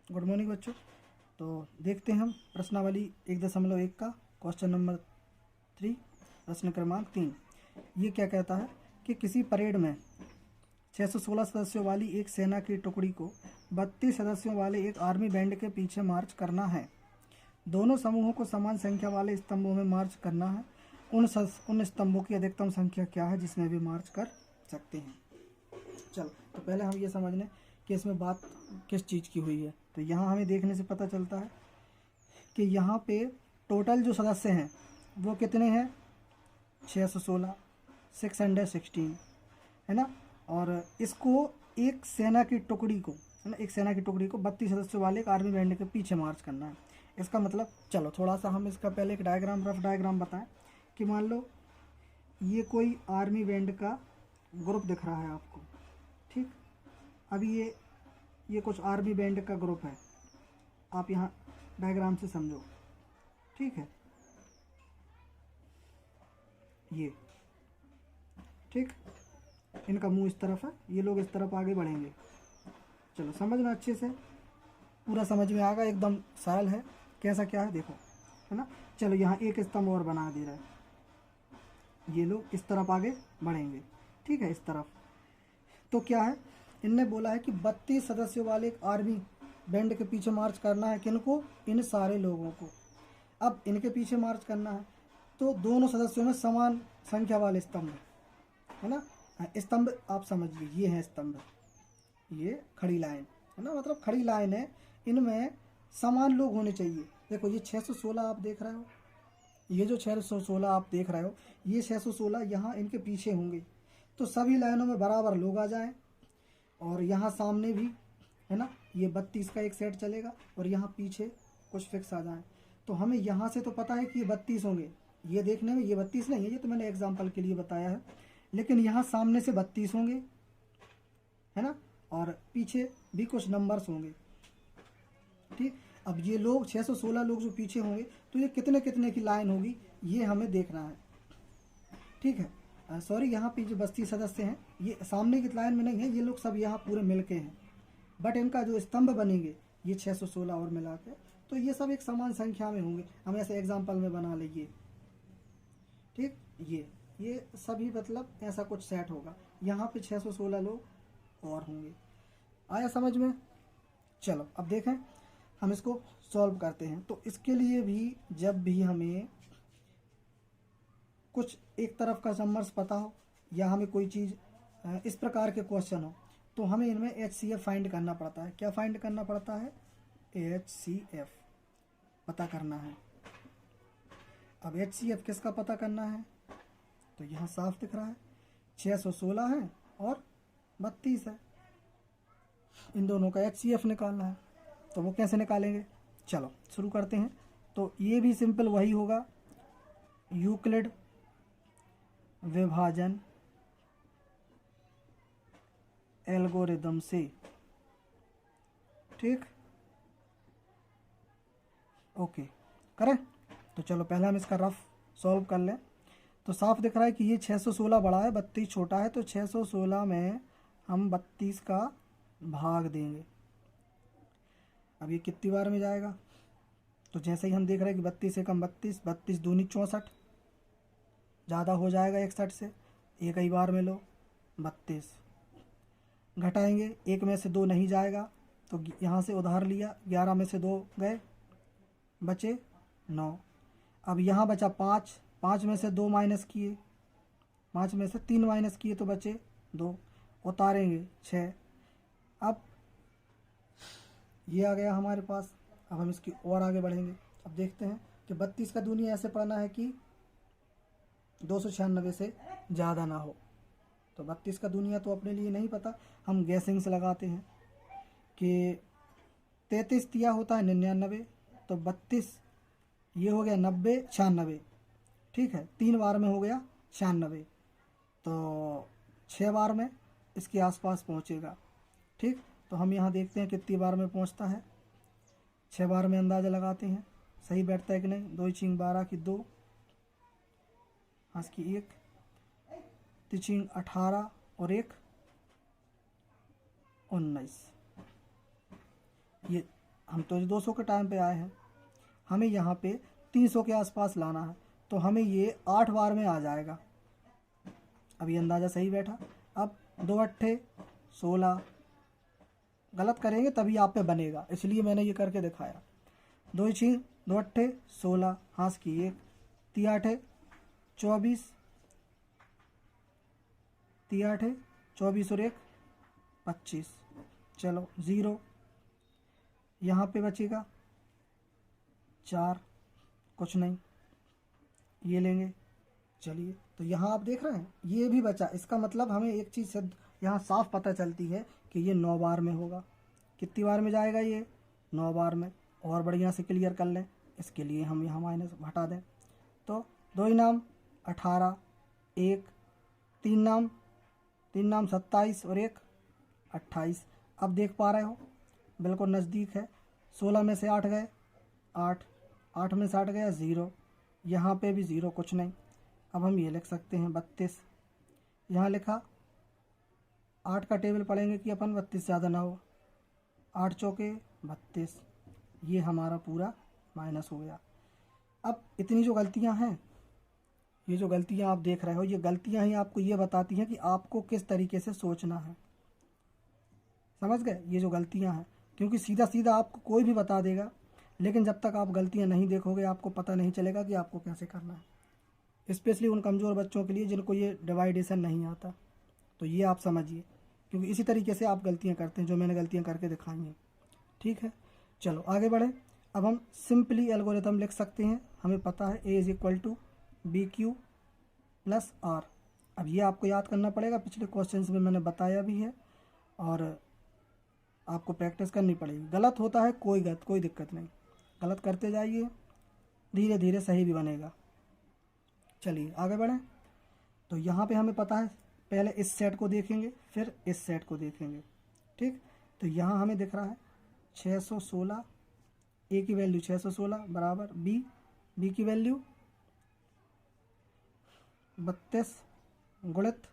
Good morning बच्चों। तो देखते हैं हम प्रश्नावली 1.1 का क्वेश्चन नंबर 3, प्रश्न क्रमांक 3। ये क्या कहता है कि किसी परेड में 616 सदस्यों वाली एक सेना की टुकड़ी को 32 सदस्यों वाले एक आर्मी बैंड के पीछे मार्च करना है। दोनों समूहों को समान संख्या वाले स्तंभों में मार्च करना है। उन स्तंभों की अधिकतम संख्या क्या है जिसमें भी मार्च कर सकते हैं। चलो, तो पहले हम ये समझ लें कि इसमें बात किस चीज़ की हुई है। तो यहाँ हमें देखने से पता चलता है कि यहाँ पे टोटल जो सदस्य हैं वो कितने हैं, 616, 616 है ना। और इसको एक सेना की टुकड़ी को, है ना, एक सेना की टुकड़ी को 32 सदस्यों वाले एक आर्मी बैंड के पीछे मार्च करना है। इसका मतलब, चलो थोड़ा सा हम इसका पहले एक डायग्राम, रफ डायग्राम बताएं कि मान लो ये कोई आर्मी बैंड का ग्रुप दिख रहा है आपको, ठीक। अभी ये कुछ आर्मी बैंड का ग्रुप है, आप यहाँ डायग्राम से समझो, ठीक है। ये ठीक, इनका मुंह इस तरफ है, ये लोग इस तरफ आगे बढ़ेंगे। चलो समझना अच्छे से, पूरा समझ में आएगा, एकदम सरल है। कैसा क्या है देखो, है ना। चलो यहाँ एक स्तंभ और बना दे रहा है, ये लोग इस तरफ आगे बढ़ेंगे, ठीक है, इस तरफ। तो क्या है, इनने बोला है कि 32 सदस्यों वाले एक आर्मी बैंड के पीछे मार्च करना है। किनको? इन सारे लोगों को। अब इनके पीछे मार्च करना है तो दोनों सदस्यों में समान संख्या वाले स्तंभ, है ना। स्तंभ आप समझिए, ये है स्तंभ, ये खड़ी लाइन है ना, मतलब खड़ी लाइन है, इनमें समान लोग होने चाहिए। देखो ये 616 आप देख रहे हो, ये जो 616 आप देख रहे हो, ये 616 यहाँ इनके पीछे होंगे, तो सभी लाइनों में बराबर लोग आ जाएं। और यहाँ सामने भी, है ना, ये 32 का एक सेट चलेगा और यहाँ पीछे कुछ फिक्स आ जाए। तो हमें यहाँ से तो पता है कि ये 32 होंगे, ये देखने में ये 32 नहीं है, ये तो मैंने एग्जाम्पल के लिए बताया है, लेकिन यहाँ सामने से 32 होंगे, है ना, और पीछे भी कुछ नंबर्स होंगे, ठीक। अब ये लोग 616 लोग जो पीछे होंगे, तो ये कितने कितने की लाइन होगी ये हमें देखना है, ठीक है। सॉरी, यहाँ पे जो 32 सदस्य हैं ये सामने की लाइन में नहीं है, ये लोग सब यहाँ पूरे मिलके हैं, बट इनका जो स्तंभ बनेंगे ये 616 और मिला के, तो ये सब एक समान संख्या में होंगे। हम ऐसे एग्जाम्पल में बना लेंगे, ठीक। ये सभी मतलब ऐसा कुछ सेट होगा, यहाँ पे 616 लोग और होंगे। आया समझ में? चलो अब देखें, हम इसको सॉल्व करते हैं। तो इसके लिए भी, जब भी हमें कुछ एक तरफ का नंबर्स पता हो या हमें कोई चीज़ इस प्रकार के क्वेश्चन हो, तो हमें इनमें HCF फाइंड करना पड़ता है। क्या फाइंड करना पड़ता है? HCF पता करना है। अब HCF किसका पता करना है? तो यहाँ साफ दिख रहा है, 616 है और 32 है, इन दोनों का HCF निकालना है। तो वो कैसे निकालेंगे? चलो शुरू करते हैं। तो ये भी सिंपल वही होगा, यूक्लिड विभाजन एल्गोरिदम से, ठीक, ओके, करें। तो चलो पहले हम इसका रफ सॉल्व कर लें। तो साफ दिख रहा है कि ये 616 बड़ा है, 32 छोटा है, तो 616 में हम 32 का भाग देंगे। अब ये कितनी बार में जाएगा? तो जैसे ही हम देख रहे हैं कि 32 से कम 32, 32 दूनी 64, ज़्यादा हो जाएगा 61 से, एक ही बार में लो 32, घटाएंगे, एक में से 2 नहीं जाएगा, तो यहाँ से उधार लिया, 11 में से 2 गए, बचे 9। अब यहाँ बचा 5, 5 में से 2 माइनस किए, 5 में से 3 माइनस किए तो बचे 2, उतारेंगे 6। अब ये आ गया हमारे पास। अब हम इसकी और आगे बढ़ेंगे। अब देखते हैं कि 32 का दूनी ऐसे पढ़ना है कि 296 से ज़्यादा ना हो। तो 32 का दूनिया तो अपने लिए नहीं पता, हम गैसिंग से लगाते हैं कि 33 दिया होता है 99, तो 32 ये हो गया 90, 96, ठीक है, 3 बार में हो गया 96, तो 6 बार में इसके आसपास पहुंचेगा, ठीक। तो हम यहाँ देखते हैं कितनी बार में पहुंचता है, 6 बार में अंदाज़ा लगाते हैं, सही बैठता है कि नहीं। 2 चिंग 12 की 2, हाथ की 1, तिचिंग 18 और 1 19, ये हम तो 200 के टाइम पे आए हैं, हमें यहाँ पे 300 के आसपास लाना है, तो हमें ये 8 बार में आ जाएगा। अब ये अंदाज़ा सही बैठा। अब 2 अट्ठे 16, गलत करेंगे तभी आप पे बनेगा, इसलिए मैंने ये करके दिखाया। 2 छीं 2 अट्ठे 16, हाथ की 1, 3 आठे 24, 3 आठे 24 और 1 25। चलो 0, यहाँ पे बचेगा 4, कुछ नहीं, ये लेंगे। चलिए, तो यहाँ आप देख रहे हैं ये भी बचा। इसका मतलब हमें एक चीज़ से यहाँ साफ पता चलती है कि ये 9 बार में होगा। कितनी बार में जाएगा ये? 9 बार में। और बढ़िया से क्लियर कर लें, इसके लिए हम यहाँ माइनस हटा दें। तो 2 इनाम 18, 1 3 नाम 27 और 1 28। अब देख पा रहे हो बिल्कुल नज़दीक है। 16 में से 8 गए 8, 8 में से 8 गया 0, यहाँ पे भी 0, कुछ नहीं। अब हम ये लिख सकते हैं 32। यहाँ लिखा 8 का टेबल पढ़ेंगे कि अपन 32 ज़्यादा ना हो। 8 चौके 32, ये हमारा पूरा माइनस हो गया। अब इतनी जो गलतियां हैं, ये जो गलतियां आप देख रहे हो, ये गलतियां ही आपको ये बताती हैं कि आपको किस तरीके से सोचना है। समझ गए? ये जो गलतियां हैं, क्योंकि सीधा सीधा आपको कोई भी बता देगा, लेकिन जब तक आप गलतियां नहीं देखोगे आपको पता नहीं चलेगा कि आपको कैसे करना है। स्पेशली उन कमज़ोर बच्चों के लिए जिनको ये डिवाइडेशन नहीं आता, तो ये आप समझिए, क्योंकि इसी तरीके से आप गलतियां करते हैं जो मैंने गलतियां करके दिखाई हैं। ठीक है, चलो आगे बढ़ें। अब हम सिंपली एल्गोरिथम लिख सकते हैं। हमें पता है A = BQ + R। अब ये आपको याद करना पड़ेगा, पिछले क्वेश्चंस में मैंने बताया भी है, और आपको प्रैक्टिस करनी पड़ेगी। गलत होता है कोई दिक्कत नहीं, गलत करते जाइए, धीरे धीरे सही भी बनेगा। चलिए आगे बढ़ें। तो यहाँ पे हमें पता है, पहले इस सेट को देखेंगे फिर इस सेट को देखेंगे। ठीक, तो यहाँ हमें दिख रहा है 616, A की वैल्यू 616 बराबर B की वैल्यू 32 गुणित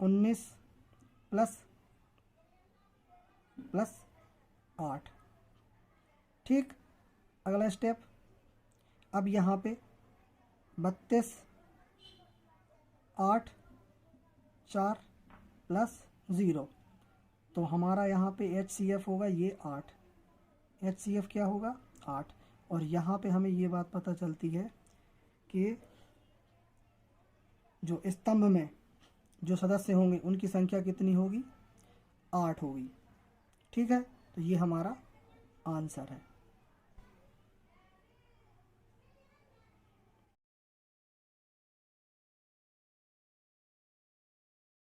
19 प्लस 8। ठीक, अगला स्टेप। अब यहाँ पे 32 8 4 प्लस 0, तो हमारा यहाँ पे HCF होगा ये 8। HCF क्या होगा? 8। और यहाँ पे हमें ये बात पता चलती है कि जो स्तंभ में जो सदस्य होंगे उनकी संख्या कितनी होगी? 8 होगी। ठीक है, तो ये हमारा आंसर है।